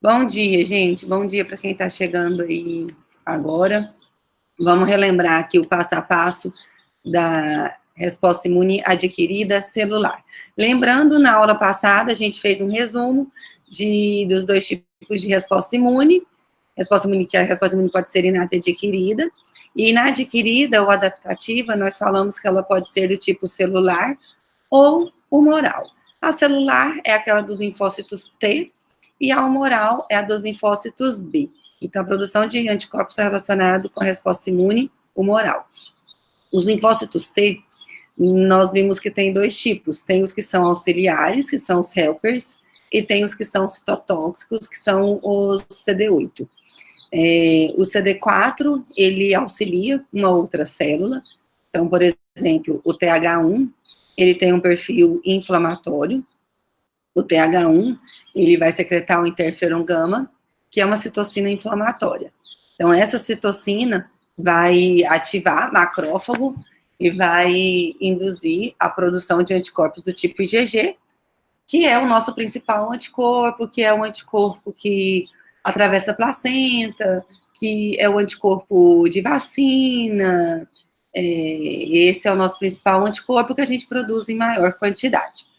Bom dia, gente. Bom dia para quem está chegando aí agora. Vamos relembrar aqui o passo a passo da resposta imune adquirida celular. Lembrando, na aula passada, a gente fez um resumo dos dois tipos de resposta imune. Que a resposta imune pode ser inata e adquirida. E na adquirida ou adaptativa, nós falamos que ela pode ser do tipo celular ou humoral. A celular é aquela dos linfócitos T, e a humoral é a dos linfócitos B. Então, a produção de anticorpos é relacionada com a resposta imune humoral. Os linfócitos T, nós vimos que tem dois tipos. Tem os que são auxiliares, que são os helpers, e tem os que são citotóxicos, que são os CD8. O CD4, ele auxilia uma outra célula. Então, por exemplo, o TH1, ele tem um perfil inflamatório. O TH1, ele vai secretar o interferon gama, que é uma citocina inflamatória. Então, essa citocina vai ativar macrófago e vai induzir a produção de anticorpos do tipo IgG, que é o nosso principal anticorpo, que é um anticorpo que atravessa a placenta, que é o anticorpo de vacina. Esse é o nosso principal anticorpo que a gente produz em maior quantidade.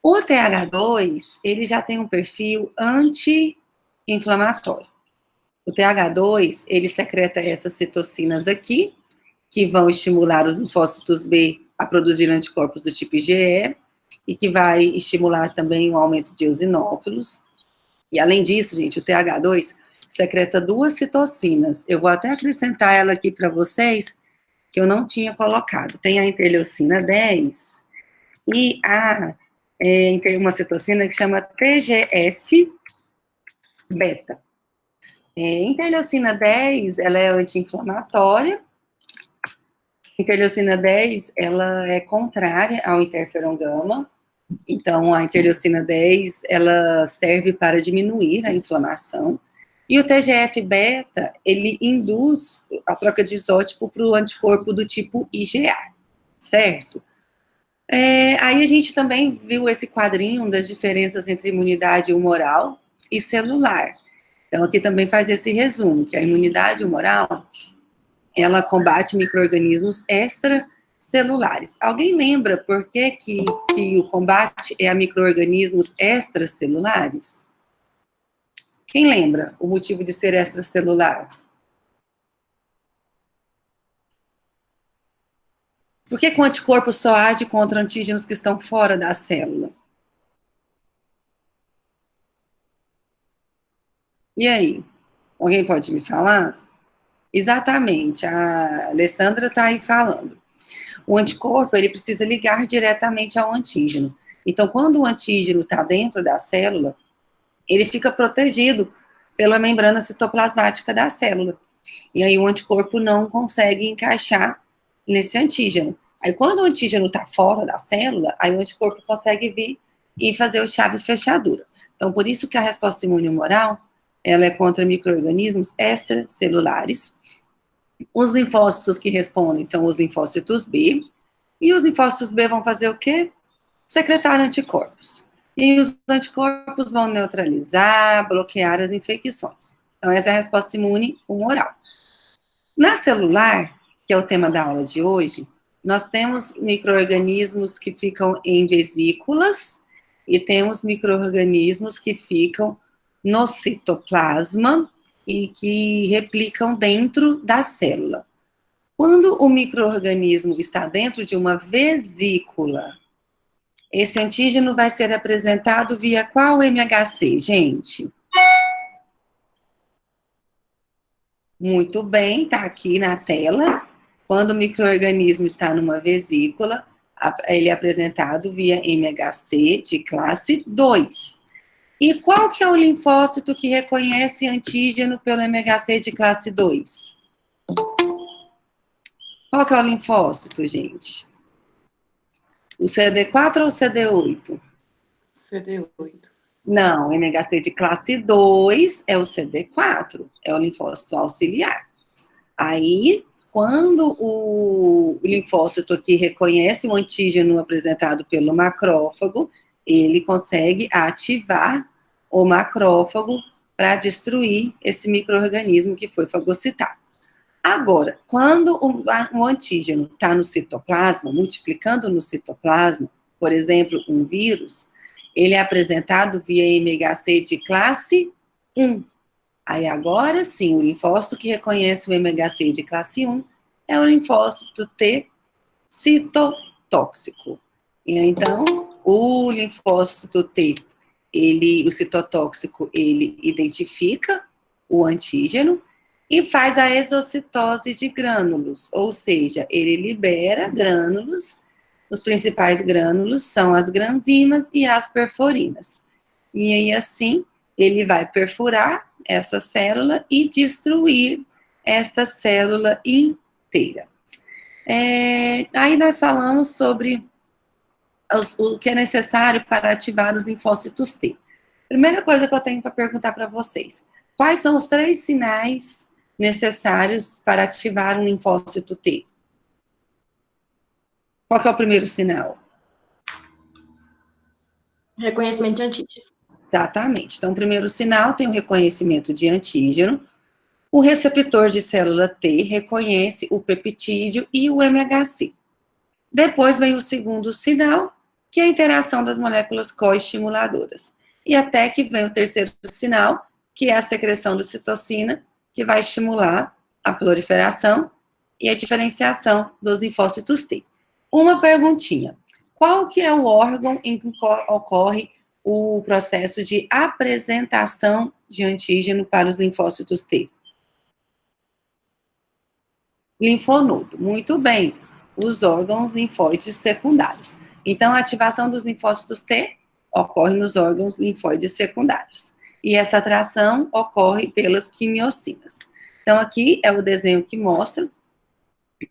O TH2, ele já tem um perfil anti-inflamatório. O TH2, ele secreta essas citocinas aqui, que vão estimular os linfócitos B a produzir anticorpos do tipo IgE, e que vai estimular também o aumento de eosinófilos. E além disso, gente, o TH2 secreta duas citocinas. Eu vou até acrescentar ela aqui para vocês, que eu não tinha colocado. Tem a interleucina 10 e uma citocina que chama TGF-beta. Interleucina 10, ela é anti-inflamatória. Interleucina 10, ela é contrária ao interferon gama. Então, a interleucina 10, ela serve para diminuir a inflamação. E o TGF-beta, ele induz a troca de isótipo para o anticorpo do tipo IgA, certo? Aí a gente também viu esse quadrinho das diferenças entre imunidade humoral e celular. Então, aqui também faz esse resumo, que a imunidade humoral, ela combate micro-organismos extracelulares. Alguém lembra por que o combate é a micro-organismos extracelulares? Quem lembra o motivo de ser extracelular? Por que o anticorpo só age contra antígenos que estão fora da célula? E aí? Alguém pode me falar? Exatamente, a Alessandra está aí falando. O anticorpo, ele precisa ligar diretamente ao antígeno. Então, quando o antígeno está dentro da célula, ele fica protegido pela membrana citoplasmática da célula. E aí o anticorpo não consegue encaixar nesse antígeno. Aí quando o antígeno está fora da célula, aí o anticorpo consegue vir e fazer o chave fechadura. Então, por isso que a resposta imune humoral, ela é contra micro-organismos extracelulares. Os linfócitos que respondem são os linfócitos B, e os linfócitos B vão fazer o quê? Secretar anticorpos. E os anticorpos vão neutralizar, bloquear as infecções. Então, essa é a resposta imune humoral. Na celular, que é o tema da aula de hoje, nós temos micro-organismos que ficam em vesículas e temos micro-organismos que ficam no citoplasma e que replicam dentro da célula. Quando o micro-organismo está dentro de uma vesícula, esse antígeno vai ser apresentado via qual MHC, gente? Muito bem, está aqui na tela. Quando o micro-organismo está numa vesícula, ele é apresentado via MHC de classe 2. E qual que é o linfócito que reconhece antígeno pelo MHC de classe 2? Qual que é o linfócito, gente? O CD4 ou o CD8? CD8. Não, o MHC de classe 2 é o CD4, é o linfócito auxiliar. Aí, quando o linfócito que reconhece o antígeno apresentado pelo macrófago, ele consegue ativar o macrófago para destruir esse micro-organismo que foi fagocitado. Agora, quando o antígeno está no citoplasma, multiplicando no citoplasma, por exemplo, um vírus, ele é apresentado via MHC de classe 1. Aí agora sim, o linfócito que reconhece o MHC de classe 1 é o linfócito T citotóxico. E então, o linfócito T, o citotóxico, ele identifica o antígeno e faz a exocitose de grânulos, ou seja, ele libera grânulos. Os principais grânulos são as granzimas e as perforinas. E aí, assim, ele vai perfurar essa célula e destruir esta célula inteira. Aí nós falamos sobre o que é necessário para ativar os linfócitos T. Primeira coisa que eu tenho para perguntar para vocês: quais são os 3 sinais necessários para ativar um linfócito T? Qual que é o primeiro sinal? Reconhecimento de antígeno. Exatamente. Então, o primeiro sinal tem o reconhecimento de antígeno. O receptor de célula T reconhece o peptídeo e o MHC. Depois vem o segundo sinal, que é a interação das moléculas coestimuladoras. E até que vem o terceiro sinal, que é a secreção de citocina, que vai estimular a proliferação e a diferenciação dos linfócitos T. Uma perguntinha: qual que é o órgão em que ocorre o processo de apresentação de antígeno para os linfócitos T? Linfonodo. Muito bem. Os órgãos linfóides secundários. Então, a ativação dos linfócitos T ocorre nos órgãos linfóides secundários. E essa atração ocorre pelas quimiocinas. Então, aqui é o desenho que mostra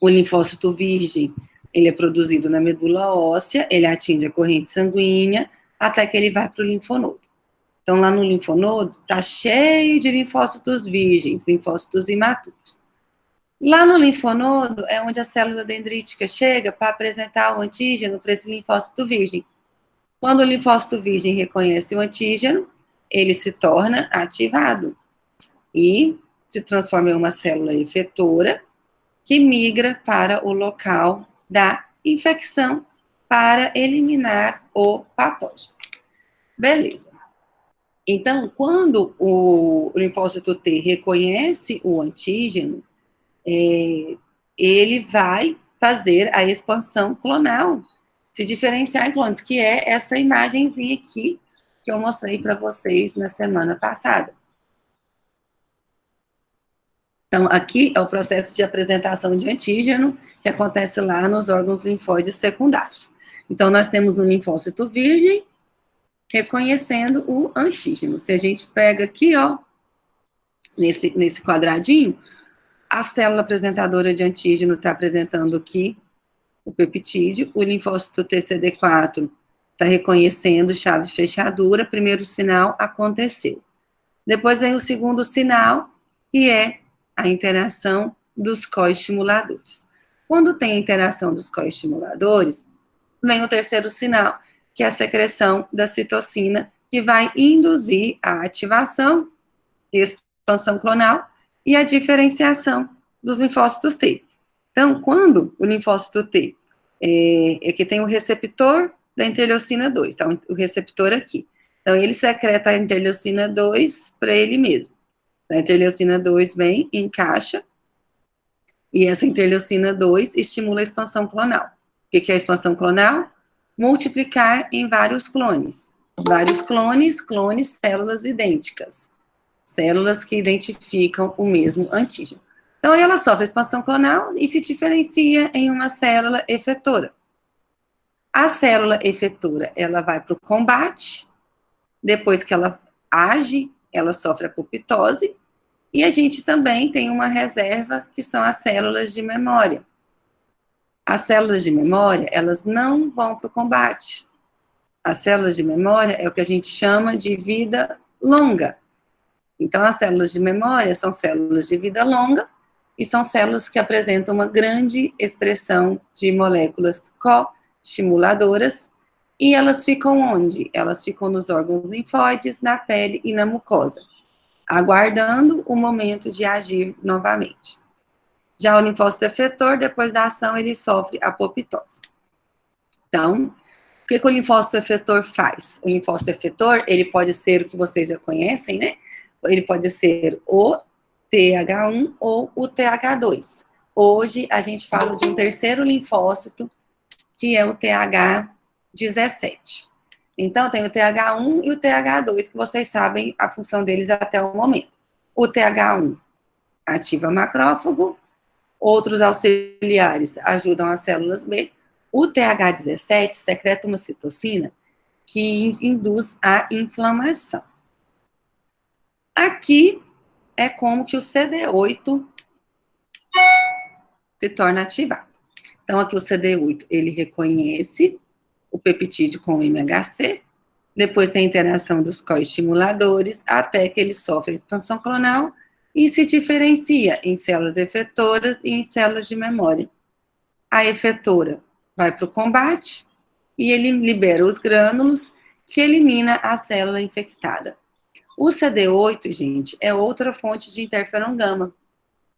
o linfócito virgem. Ele é produzido na medula óssea, ele atinge a corrente sanguínea, até que ele vai para o linfonodo. Então, lá no linfonodo, está cheio de linfócitos virgens, linfócitos imaturos. Lá no linfonodo é onde a célula dendrítica chega para apresentar o antígeno para esse linfócito virgem. Quando o linfócito virgem reconhece o antígeno, ele se torna ativado e se transforma em uma célula efetora que migra para o local da infecção para eliminar o patógeno. Beleza. Então, quando o linfócito T reconhece o antígeno, ele vai fazer a expansão clonal, se diferenciar em clones, que é essa imagenzinha aqui que eu mostrei para vocês na semana passada. Então, aqui é o processo de apresentação de antígeno que acontece lá nos órgãos linfóides secundários. Então, nós temos um linfócito virgem reconhecendo o antígeno. Se a gente pega aqui, ó, nesse quadradinho, a célula apresentadora de antígeno está apresentando aqui o peptídeo, o linfócito TCD4 está reconhecendo chave fechadura, primeiro sinal aconteceu. Depois vem o segundo sinal, que é a interação dos coestimuladores. Quando tem a interação dos coestimuladores, vem o terceiro sinal, que é a secreção da citocina, que vai induzir a ativação, expansão clonal e a diferenciação dos linfócitos T. Então, quando o linfócito T é que tem o receptor da interleucina 2, tá? O receptor aqui. Então, ele secreta a interleucina 2 para ele mesmo. A interleucina 2 vem, encaixa, e essa interleucina 2 estimula a expansão clonal. O que é a expansão clonal? Multiplicar em vários clones. Vários clones, células idênticas. Células que identificam o mesmo antígeno. Então, ela sofre expansão clonal e se diferencia em uma célula efetora. A célula efetora, ela vai para o combate, depois que ela age, ela sofre apoptose, e a gente também tem uma reserva, que são as células de memória. As células de memória, elas não vão para o combate. As células de memória é o que a gente chama de vida longa. Então, as células de memória são células de vida longa e são células que apresentam uma grande expressão de moléculas co-estimuladoras. E elas ficam onde? Elas ficam nos órgãos linfóides, na pele e na mucosa. aguardando o momento de agir novamente. Já o linfócito efetor, depois da ação, ele sofre apoptose. Então, o que o linfócito efetor faz? O linfócito efetor, ele pode ser o que vocês já conhecem, né? Ele pode ser o TH1 ou o TH2. Hoje, a gente fala de um terceiro linfócito, que é o TH17. Então, tem o TH1 e o TH2, que vocês sabem a função deles até o momento. O TH1 ativa macrófago, outros auxiliares ajudam as células B. O TH17 secreta uma citocina que induz a inflamação. Aqui é como que o CD8 se torna ativado. Então, aqui o CD8, ele reconhece o peptídeo com o MHC, depois tem a interação dos coestimuladores, até que ele sofre a expansão clonal e se diferencia em células efetoras e em células de memória. A efetora vai para o combate e ele libera os grânulos que elimina a célula infectada. O CD8, gente, é outra fonte de interferon gama.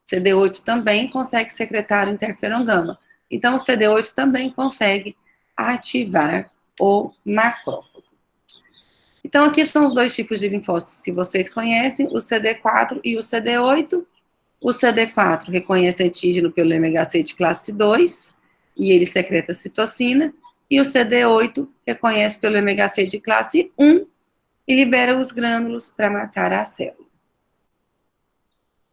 CD8 também consegue secretar o interferon gama. Então, o CD8 também consegue ativar o macrófago. Então, aqui são os dois tipos de linfócitos que vocês conhecem, o CD4 e o CD8. O CD4 reconhece antígeno pelo MHC de classe 2, e ele secreta citocina, e o CD8 reconhece pelo MHC de classe 1 e libera os grânulos para matar a célula.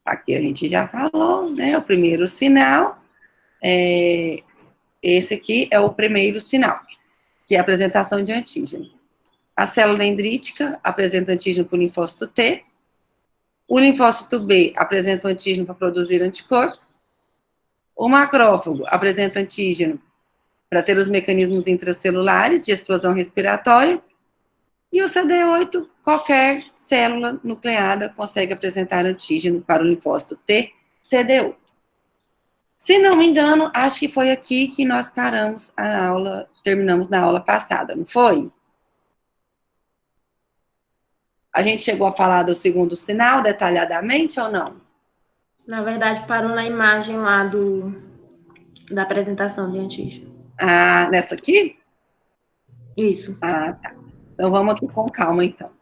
Aqui a gente já falou, né, o primeiro sinal, esse aqui é o primeiro sinal, que é a apresentação de antígeno. A célula dendrítica apresenta antígeno para o linfócito T, o linfócito B apresenta antígeno para produzir anticorpo, o macrófago apresenta antígeno para ter os mecanismos intracelulares de explosão respiratória, e o CD8, qualquer célula nucleada consegue apresentar antígeno para o linfócito T, CD8. Se não me engano, acho que foi aqui que nós paramos a aula, terminamos na aula passada, não foi? A gente chegou a falar do segundo sinal detalhadamente ou não? Na verdade, parou na imagem lá da apresentação de antígeno. Ah, nessa aqui? Isso. Ah, tá. Então, vamos aqui com calma, então.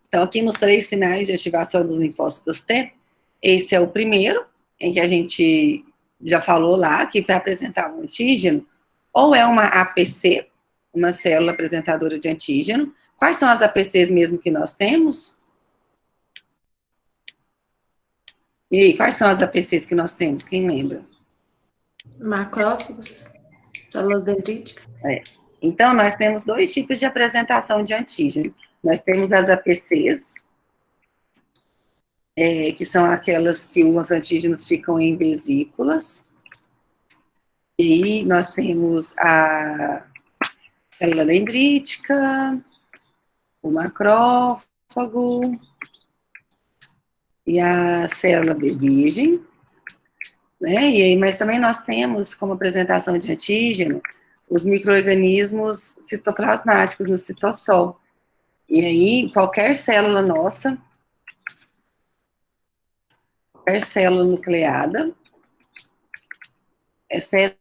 Então, aqui nos 3 sinais de ativação dos linfócitos T, esse é o primeiro, em que a gente já falou lá, que para apresentar um antígeno, ou é uma APC, uma célula apresentadora de antígeno. Quais são as APCs mesmo que nós temos? E aí, quais são as APCs que nós temos? Quem lembra? Macrófagos, células dendríticas. Então, nós temos 2 tipos de apresentação de antígeno. Nós temos as APCs, que são aquelas que os antígenos ficam em vesículas. E nós temos a célula dendrítica, o macrófago e a célula B virgem, né? E aí, mas também nós temos como apresentação de antígeno os micro-organismos citoplasmáticos no citossol. E aí, qualquer célula nossa, qualquer célula nucleada, exceto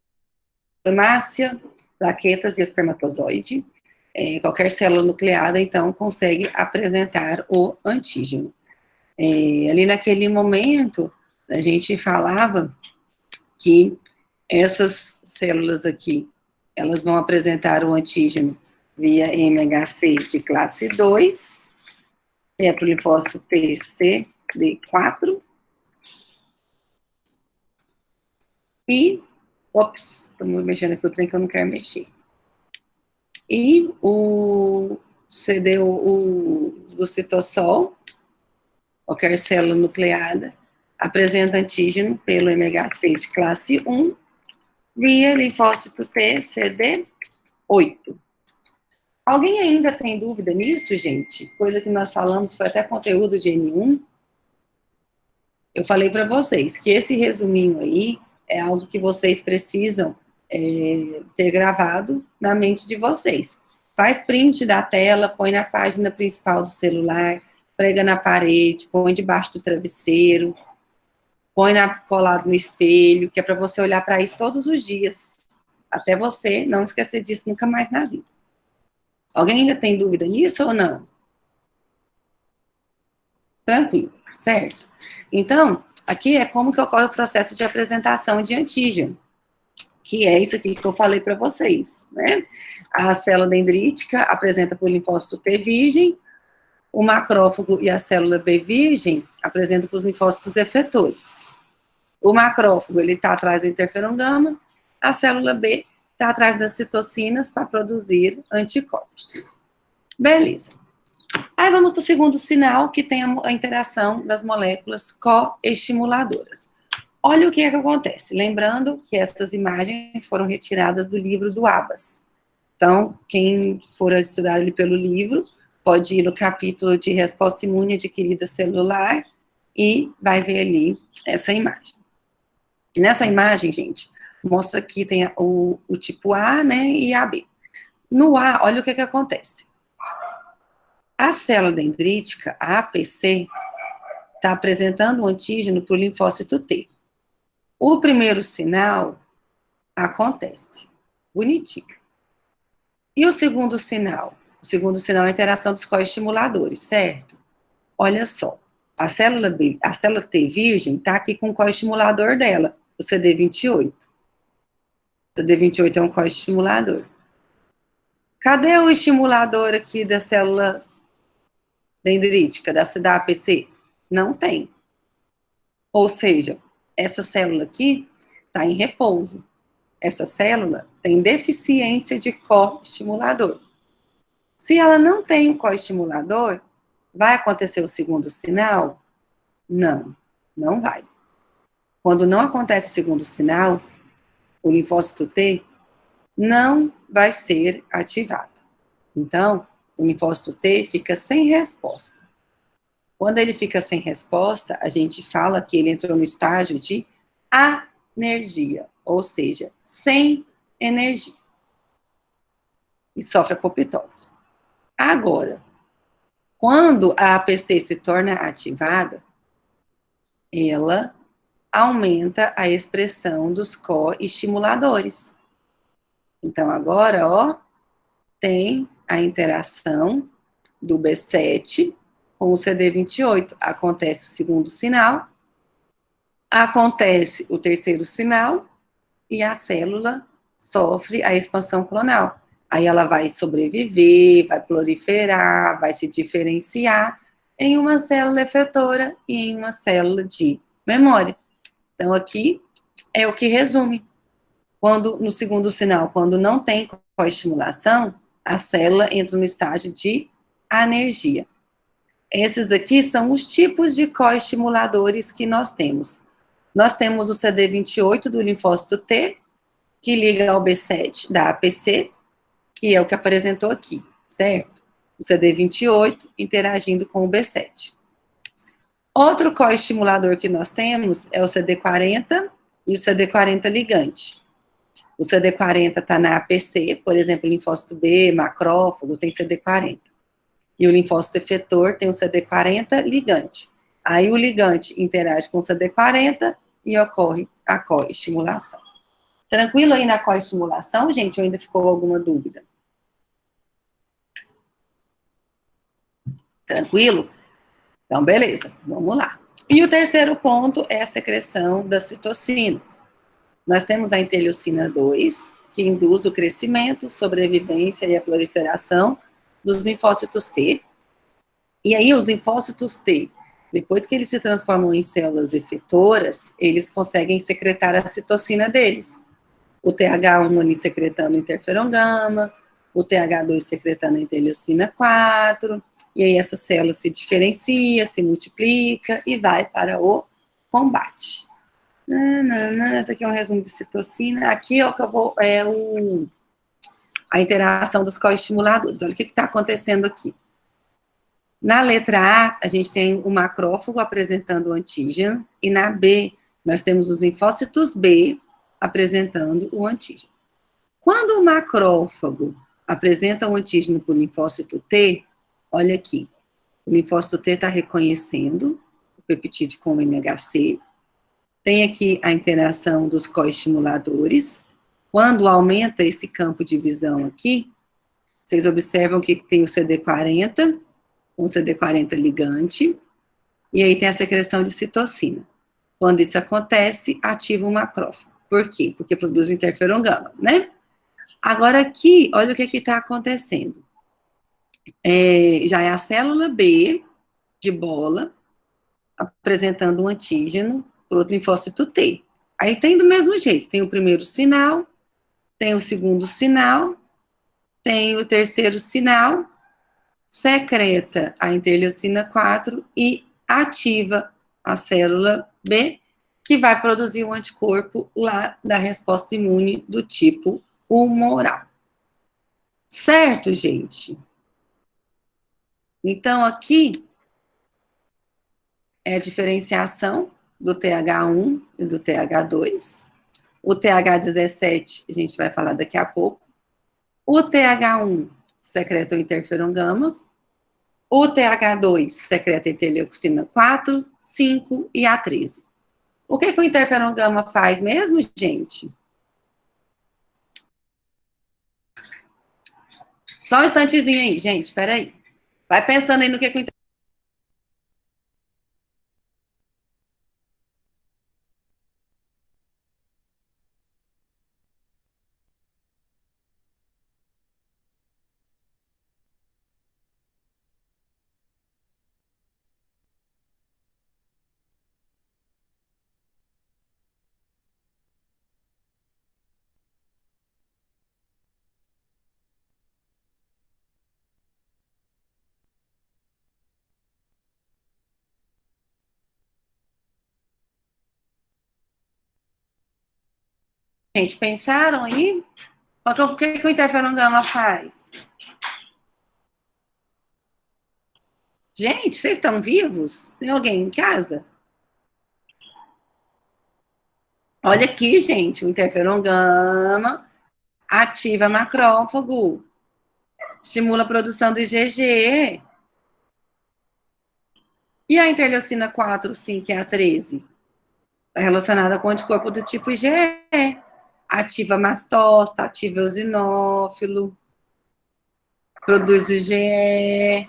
hemácia, plaquetas e espermatozoide, qualquer célula nucleada, então, consegue apresentar o antígeno. Ali naquele momento, a gente falava que essas células aqui, elas vão apresentar o antígeno via MHC de classe 2, é para o linfócito TCD4, e, ops, estou mexendo aqui o trem que eu não quero mexer. E o do citossol, qualquer célula nucleada, apresenta antígeno pelo MHC de classe 1, via linfócito T, CD8. Alguém ainda tem dúvida nisso, gente? Coisa que nós falamos, foi até conteúdo de N1. Eu falei para vocês que esse resuminho aí é algo que vocês precisam ter gravado na mente de vocês. Faz print da tela, põe na página principal do celular, prega na parede, põe debaixo do travesseiro, põe colado no espelho, que é para você olhar para isso todos os dias, até você não esquecer disso nunca mais na vida. Alguém ainda tem dúvida nisso ou não? Tranquilo, certo? Então, aqui é como que ocorre o processo de apresentação de antígeno, que é isso aqui que eu falei para vocês, né? A célula dendrítica apresenta para o linfócito T virgem, o macrófago e a célula B virgem apresentam para os linfócitos efetores. O macrófago, ele está atrás do interferon gama, a célula B está atrás das citocinas para produzir anticorpos. Beleza. Aí vamos para o segundo sinal, que tem a interação das moléculas coestimuladoras. Olha o que é que acontece. Lembrando que essas imagens foram retiradas do livro do Abbas. Então, quem for estudar ele pelo livro, pode ir no capítulo de resposta imune adquirida celular e vai ver ali essa imagem. Nessa imagem, gente, mostra que tem o tipo A, né, e a B. No A, olha o que acontece. A célula dendrítica, a APC, está apresentando um antígeno para o linfócito T. O primeiro sinal acontece. Bonitinho. E o segundo sinal? O segundo sinal é a interação dos coestimuladores, certo? Olha só. A célula T virgem está aqui com o coestimulador dela, o CD28. O CD28 é um coestimulador. Cadê o estimulador aqui da célula dendrítica, da APC? Não tem. Ou seja, essa célula aqui está em repouso. Essa célula tem deficiência de coestimulador. Se ela não tem o coestimulador, vai acontecer o segundo sinal? Não, não vai. Quando não acontece o segundo sinal, o linfócito T não vai ser ativado. Então, o linfócito T fica sem resposta. Quando ele fica sem resposta, a gente fala que ele entrou no estágio de anergia, ou seja, sem energia. E sofre apoptose. Agora, quando a APC se torna ativada, ela aumenta a expressão dos coestimuladores. Então, agora, ó, tem a interação do B7 com o CD28. Acontece o segundo sinal, acontece o terceiro sinal, e a célula sofre a expansão clonal. Aí ela vai sobreviver, vai proliferar, vai se diferenciar em uma célula efetora e em uma célula de memória. Então, aqui é o que resume. Quando, no segundo sinal, quando não tem coestimulação, a célula entra no estágio de anergia. Esses aqui são os tipos de coestimuladores que nós temos. Nós temos o CD28 do linfócito T, que liga ao B7 da APC, que é o que apresentou aqui, certo? O CD28 interagindo com o B7. Outro coestimulador que nós temos é o CD40 e o CD40 ligante. O CD40 está na APC, por exemplo, linfócito B, macrófago, tem CD40. E o linfócito efetor tem o CD40 ligante. Aí o ligante interage com o CD40 e ocorre a coestimulação. Tranquilo aí na coestimulação, gente? Ou ainda ficou alguma dúvida? Tranquilo? Então, beleza, vamos lá. E o terceiro ponto é a secreção das citocinas. Nós temos a interleucina 2, que induz o crescimento, sobrevivência e a proliferação dos linfócitos T. E aí, os linfócitos T, depois que eles se transformam em células efetoras, eles conseguem secretar a citocina deles. O TH1 ali secretando interferon gama, o TH2 secretando a interleucina 4, e aí essa célula se diferencia, se multiplica e vai para o combate. Esse aqui é um resumo de citocina. Aqui é o que eu vou, a interação dos coestimuladores. Olha o que está acontecendo aqui. Na letra A gente tem o macrófago apresentando o antígeno, e na B, nós temos os linfócitos B apresentando o antígeno. Quando o macrófago apresenta o antígeno para o linfócito T, olha aqui, O linfócito T está reconhecendo o peptídeo com o MHC. Tem aqui a interação dos coestimuladores. Quando aumenta esse campo de visão aqui, vocês observam que tem o CD40, um CD40 ligante, e aí tem a secreção de citocina. Quando isso acontece, ativa o macrófago. Por quê? Porque produz o interferon gama, né? Agora aqui, olha o que está acontecendo. Já é a célula B de bola, apresentando um antígeno para o linfócito T. Aí tem do mesmo jeito, tem o primeiro sinal, tem o segundo sinal, tem o terceiro sinal, secreta a interleucina 4 e ativa a célula B, que vai produzir um anticorpo lá da resposta imune do tipo humoral. Certo, gente? Então, aqui é a diferenciação do TH1 e do TH2. O TH17 a gente vai falar daqui a pouco. O TH1 secreta o interferon gama. O TH2 secreta a interleucina 4, 5 e A13. O que o interferon gama faz mesmo, gente? Só um instantezinho aí, gente, peraí. Vai pensando aí no que o interferon... Gente, pensaram aí? O que o interferon gama faz? Gente, vocês estão vivos? Tem alguém em casa? Olha aqui, gente, o interferon gama ativa macrófago, estimula a produção do IgG. E a interleucina 4, 5 e A13? Está relacionada com o anticorpo do tipo IgE. Ativa mastócita, ativa eosinófilo, produz o IgE,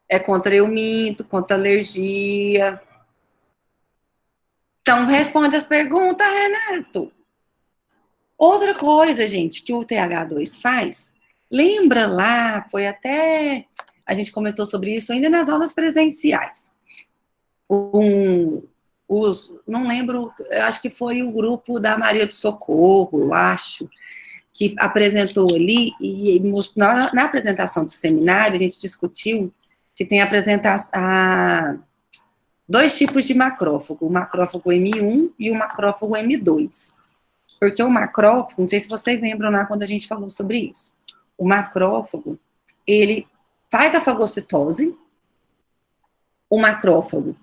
é contra euminto, contra alergia. Então, responde as perguntas, Renato. Outra coisa, gente, que o TH2 faz, lembra lá, foi até, a gente comentou sobre isso ainda nas aulas presenciais. Não lembro, acho que foi o grupo da Maria do Socorro, eu acho, que apresentou ali, e na apresentação do seminário, a gente discutiu que tem dois tipos de macrófago, o macrófago M1 e o macrófago M2. Porque o macrófago, não sei se vocês lembram lá quando a gente falou sobre isso, o macrófago, ele faz a fagocitose, o macrófago,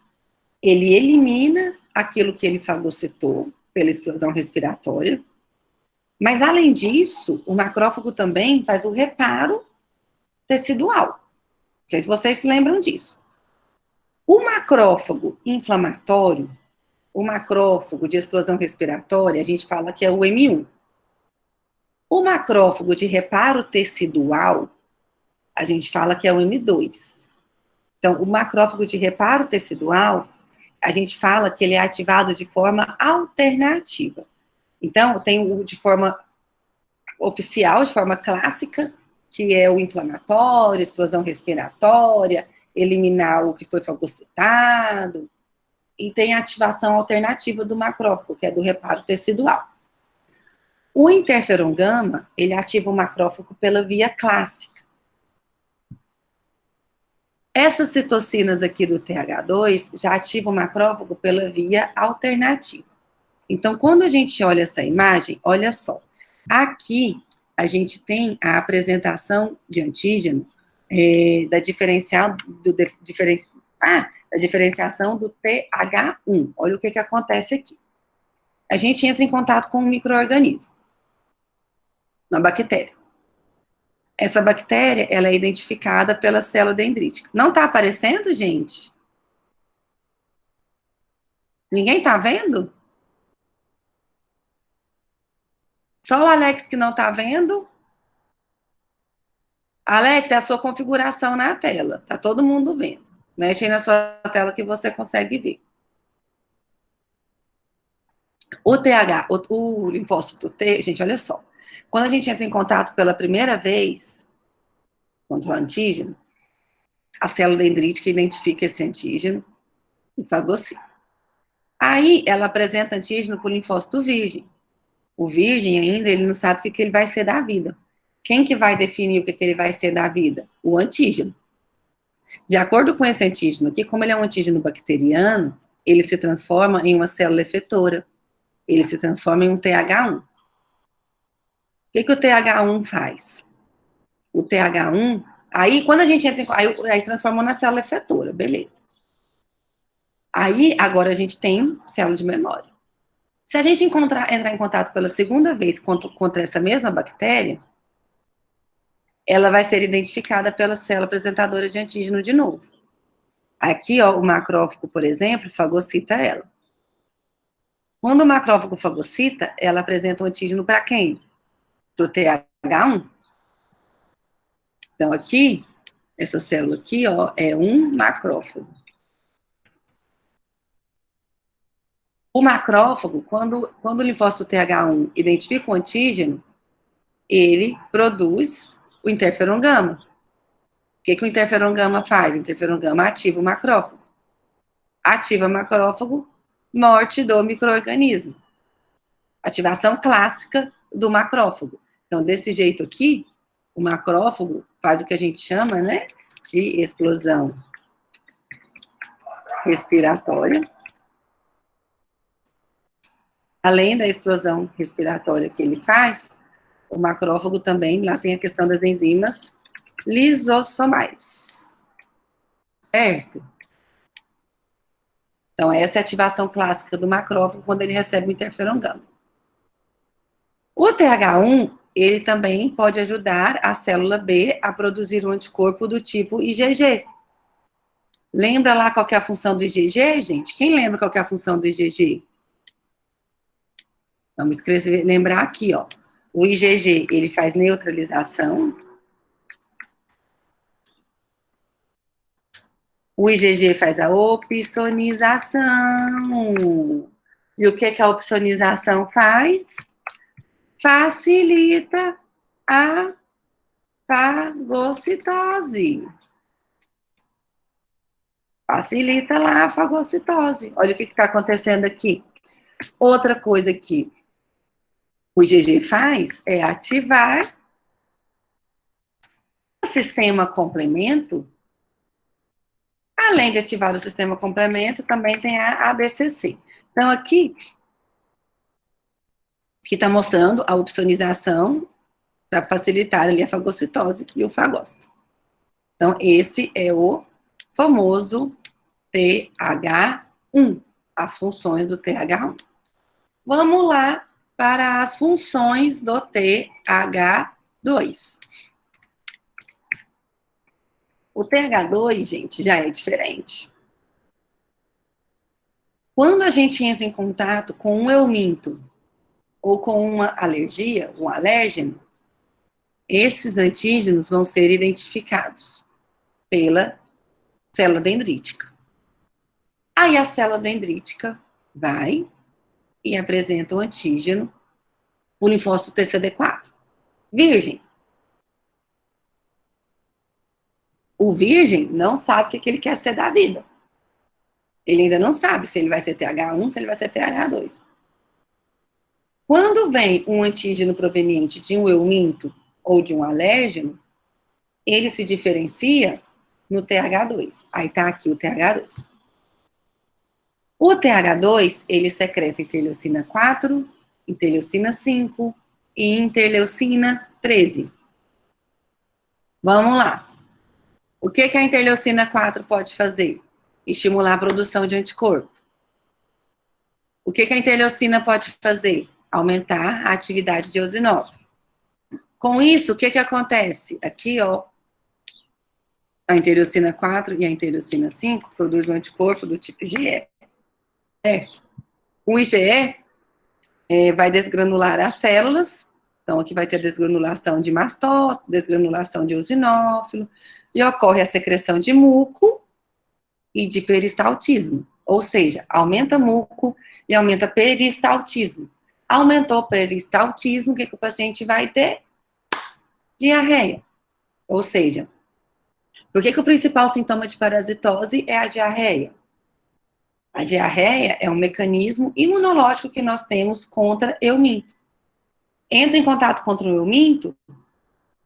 ele elimina aquilo que ele fagocitou pela explosão respiratória, mas, além disso, o macrófago também faz o reparo tecidual. Não sei se vocês se lembram disso. O macrófago inflamatório, o macrófago de explosão respiratória, a gente fala que é o M1. O macrófago de reparo tecidual, a gente fala que é o M2. Então, o macrófago de reparo tecidual, a gente fala que ele é ativado de forma alternativa. Então, tem o de forma oficial, de forma clássica, que é o inflamatório, explosão respiratória, eliminar o que foi fagocitado, e tem a ativação alternativa do macrófago, que é do reparo tecidual. O interferon gama, ele ativa o macrófago pela via clássica. Essas citocinas aqui do TH2 já ativam o macrófago pela via alternativa. Então, quando a gente olha essa imagem, olha só. Aqui, a gente tem a apresentação de antígeno da diferenciação do TH1. Olha o que acontece aqui. A gente entra em contato com um micro-organismo, uma bactéria. Essa bactéria, ela é identificada pela célula dendrítica. Não está aparecendo, gente? Ninguém está vendo? Só o Alex que não está vendo? Alex, é a sua configuração na tela. Tá todo mundo vendo. Mexe aí na sua tela que você consegue ver. O TH, o linfócito T, gente, olha só. Quando a gente entra em contato pela primeira vez contra o antígeno, a célula dendrítica identifica esse antígeno e fagocita. Aí, ela apresenta antígeno para o linfócito virgem. O virgem ainda, ele não sabe o que ele vai ser da vida. Quem que vai definir o que ele vai ser da vida? O antígeno. De acordo com esse antígeno aqui, como ele é um antígeno bacteriano, ele se transforma em uma célula efetora. Ele se transforma em um TH1. O que o TH1 faz? O TH1, aí quando a gente entra em, aí transformou na célula efetora, beleza. Aí, agora a gente tem célula de memória. Se a gente entrar em contato pela segunda vez contra essa mesma bactéria, ela vai ser identificada pela célula apresentadora de antígeno de novo. Aqui, ó, o macrófago, por exemplo, fagocita ela. Quando o macrófago fagocita, ela apresenta um antígeno para quem? Para o TH1. Então, aqui, essa célula aqui, ó, é um macrófago. O macrófago, quando o linfócito TH1 identifica o antígeno, ele produz o interferon gama. O que o interferon gama faz? O interferon gama ativa o macrófago. Ativa o macrófago, morte do micro-organismo. Ativação clássica do macrófago. Então, desse jeito aqui, o macrófago faz o que a gente chama, né, de explosão respiratória. Além da explosão respiratória que ele faz, o macrófago também, lá tem a questão das enzimas lisossomais. Certo? Então, essa é a ativação clássica do macrófago quando ele recebe o interferon gama. O TH1, ele também pode ajudar a célula B a produzir um anticorpo do tipo IgG. Lembra lá qual que é a função do IgG, gente? Quem lembra qual que é a função do IgG? Vamos escrever, lembrar aqui, ó. O IgG, ele faz neutralização. O IgG faz a opsonização. E o que a opsonização faz? Facilita a fagocitose. Facilita lá a fagocitose. Olha o que está acontecendo aqui. Outra coisa que o IgG faz é ativar o sistema complemento. Além de ativar o sistema complemento, também tem a ADCC. Então, aqui está mostrando a opsonização para facilitar ali a fagocitose e o fagócito. Então, esse é o famoso TH1, as funções do TH1. Vamos lá para as funções do TH2. O TH2, gente, já é diferente. Quando a gente entra em contato com um euminto ou com uma alergia, um alérgeno, esses antígenos vão ser identificados pela célula dendrítica. Aí a célula dendrítica vai e apresenta o antígeno, o linfócito TCD4. Virgem. O virgem não sabe o que ele quer ser da vida. Ele ainda não sabe se ele vai ser TH1, se ele vai ser TH2. Quando vem um antígeno proveniente de um euminto ou de um alérgeno, ele se diferencia no TH2. Aí tá aqui o TH2. O TH2, ele secreta interleucina 4, interleucina 5 e interleucina 13. Vamos lá. O que a interleucina 4 pode fazer? Estimular a produção de anticorpo. O que a interleucina pode fazer? Aumentar a atividade de eosinófilo. Com isso, o que acontece? Aqui, ó, a interleucina 4 e a interleucina 5 produzem um anticorpo do tipo IgE. O IgE vai desgranular as células, então aqui vai ter desgranulação de mastócito, desgranulação de eosinófilo, e ocorre a secreção de muco e de peristaltismo, ou seja, aumenta muco e aumenta peristaltismo. Aumentou o peristaltismo, o que o paciente vai ter? Diarreia. Ou seja, por que o principal sintoma de parasitose é a diarreia? A diarreia é um mecanismo imunológico que nós temos contra euminto. Entra em contato contra o euminto,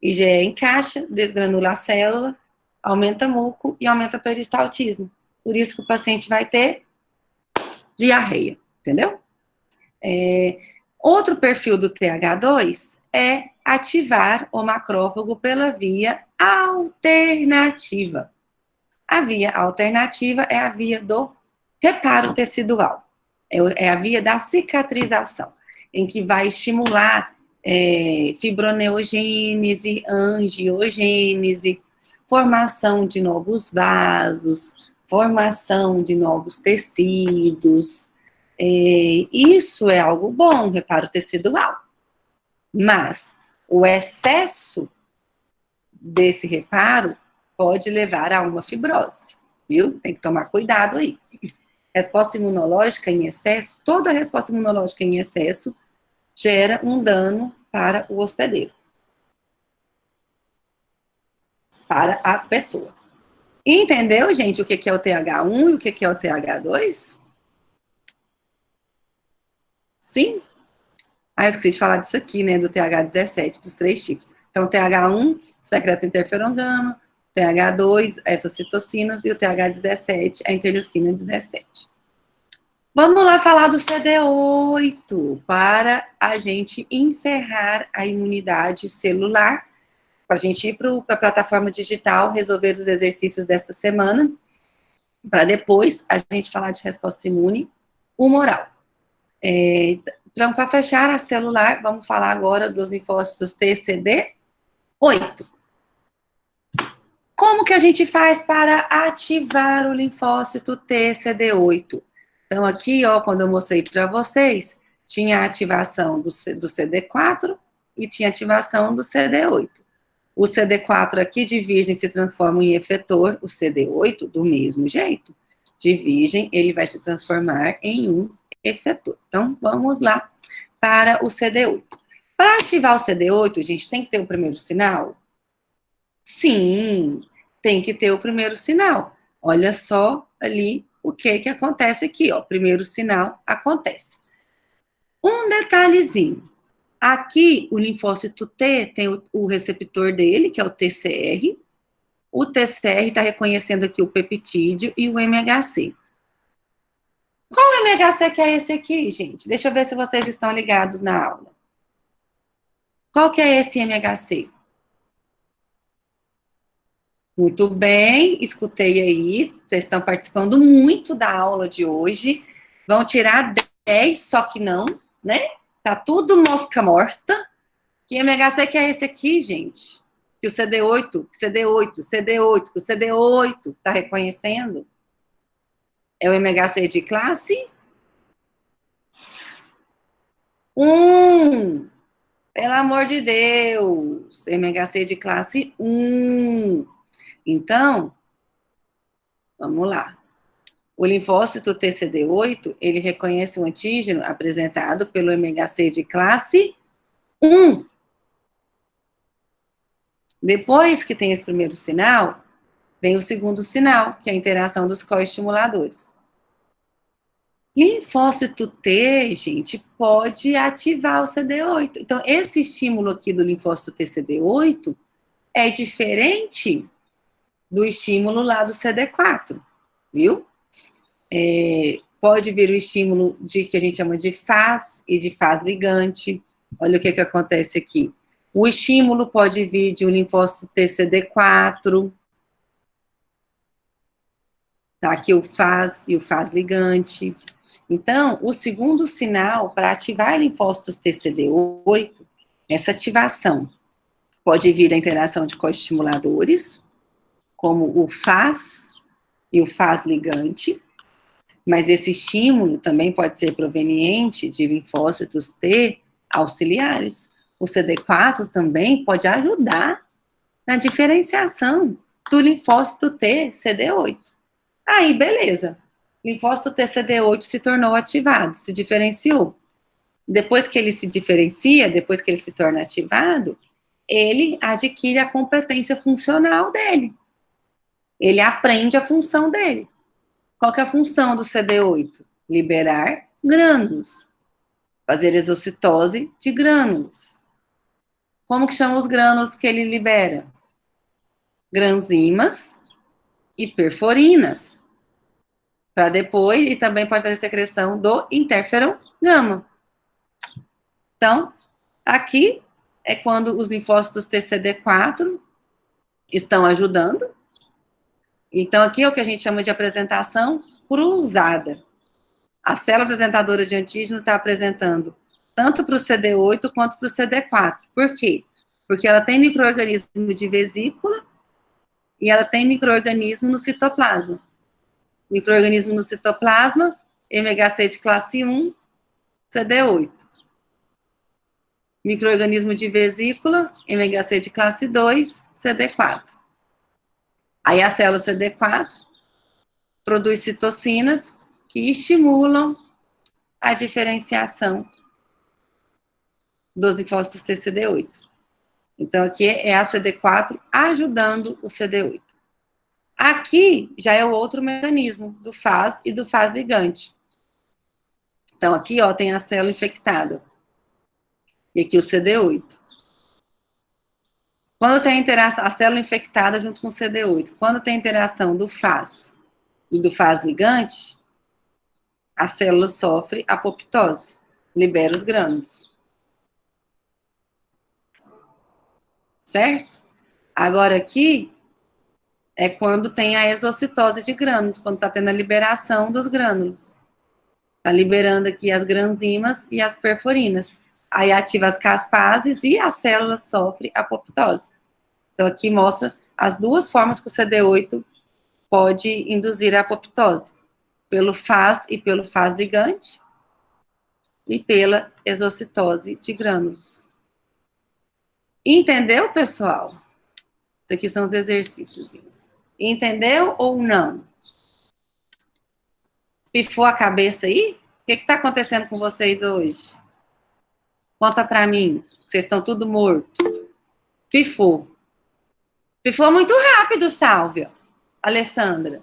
IgE encaixa, desgranula a célula, aumenta muco e aumenta peristaltismo. Por isso que o paciente vai ter diarreia, entendeu? Outro perfil do TH2 é ativar o macrófago pela via alternativa. A via alternativa é a via do reparo tecidual, é a via da cicatrização, em que vai estimular fibroneogênese, angiogênese, formação de novos vasos, formação de novos tecidos. Isso é algo bom, reparo tecidual. Mas o excesso desse reparo pode levar a uma fibrose, viu? Tem que tomar cuidado aí. Resposta imunológica em excesso, toda resposta imunológica em excesso gera um dano para o hospedeiro, para a pessoa. Entendeu, gente, o que é o TH1 e o que é o TH2? Sim? Eu esqueci de falar disso aqui, né, do TH17, dos 3 tipos. Então, TH1, secreta interferon gama, TH2, essas citocinas, e o TH17, a interleucina 17. Vamos lá falar do CD8, para a gente encerrar a imunidade celular, para a gente ir para a plataforma digital, resolver os exercícios desta semana, para depois a gente falar de resposta imune humoral. Para fechar a celular, vamos falar agora dos linfócitos TCD8. Como que a gente faz para ativar o linfócito TCD8? Então, aqui, ó, quando eu mostrei para vocês, tinha a ativação do CD4 e tinha a ativação do CD8. O CD4 aqui de virgem se transforma em efetor, o CD8 do mesmo jeito. De virgem, ele vai se transformar em um efetor. Então, vamos lá para o CD8. Para ativar o CD8, gente, tem que ter o primeiro sinal? Sim, tem que ter o primeiro sinal. Olha só ali o que acontece aqui, ó. Primeiro sinal acontece. Um detalhezinho. Aqui, o linfócito T tem o receptor dele, que é o TCR. O TCR está reconhecendo aqui o peptídeo e o MHC. Qual MHC que é esse aqui, gente? Deixa eu ver se vocês estão ligados na aula. Qual que é esse MHC? Muito bem, escutei aí. Vocês estão participando muito da aula de hoje. Vão tirar 10, só que não, né? Tá tudo mosca morta. Que MHC que é esse aqui, gente? Que o CD8, que o CD8 tá reconhecendo? É o MHC de classe 1. Pelo amor de Deus. MHC de classe 1. Então, vamos lá. O linfócito TCD8, ele reconhece o antígeno apresentado pelo MHC de classe 1. Depois que tem esse primeiro sinal, vem o segundo sinal, que é a interação dos coestimuladores. Linfócito T, gente, pode ativar o CD8. Então, esse estímulo aqui do linfócito TCD8 é diferente do estímulo lá do CD4, viu? Pode vir o estímulo que a gente chama de faz e de faz ligante. Olha o que acontece aqui. O estímulo pode vir de um linfócito TCD4. Tá aqui o faz e o faz ligante. Então, o segundo sinal para ativar linfócitos TCD8, essa ativação Pode vir a interação de coestimuladores, como o FAS e o FAS ligante, mas esse estímulo também pode ser proveniente de linfócitos T auxiliares. O CD4 também pode ajudar na diferenciação do linfócito T CD8. Aí, beleza. Linfócito T CD8 se tornou ativado, se diferenciou. Depois que ele se diferencia, depois que ele se torna ativado, ele adquire a competência funcional dele. Ele aprende a função dele. Qual que é a função do CD8? Liberar grânulos. Fazer exocitose de grânulos. Como que chama os grânulos que ele libera? Granzimas e perforinas. Para depois, e também pode fazer secreção do interferon gama. Então, aqui é quando os linfócitos TCD4 estão ajudando. Então, aqui é o que a gente chama de apresentação cruzada. A célula apresentadora de antígeno está apresentando tanto para o CD8 quanto para o CD4. Por quê? Porque ela tem micro-organismo de vesícula e ela tem micro-organismo no citoplasma. Micro-organismo no citoplasma, MHC de classe 1, CD8. Micro-organismo de vesícula, MHC de classe 2, CD4. Aí a célula CD4 produz citocinas que estimulam a diferenciação dos linfócitos TCD8. Então, aqui é a CD4 ajudando o CD8. Aqui já é o outro mecanismo do FAS e do FAS ligante. Então, aqui, ó, tem a célula infectada. E aqui o CD8. Quando tem interação, a célula infectada junto com o CD8, quando tem interação do FAS e do FAS ligante, a célula sofre apoptose, libera os grânulos. Certo? Agora aqui é quando tem a exocitose de grânulos, quando está tendo a liberação dos grânulos. Está liberando aqui as granzimas e as perforinas. Aí ativa as caspases e a célula sofre apoptose. Então aqui mostra as duas formas que o CD8 pode induzir a apoptose. Pelo FAS e pelo FAS ligante e pela exocitose de grânulos. Entendeu, pessoal? Isso aqui são os exercícios. Entendeu ou não? Pifou a cabeça aí? O que está acontecendo com vocês hoje? Conta para mim. Vocês estão tudo morto. Pifou. Pifou muito rápido, Sálvia. Alessandra.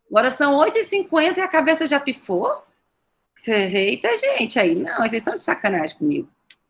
Agora são 8h50 e a cabeça já pifou? Eita, gente, aí não, vocês estão de sacanagem comigo.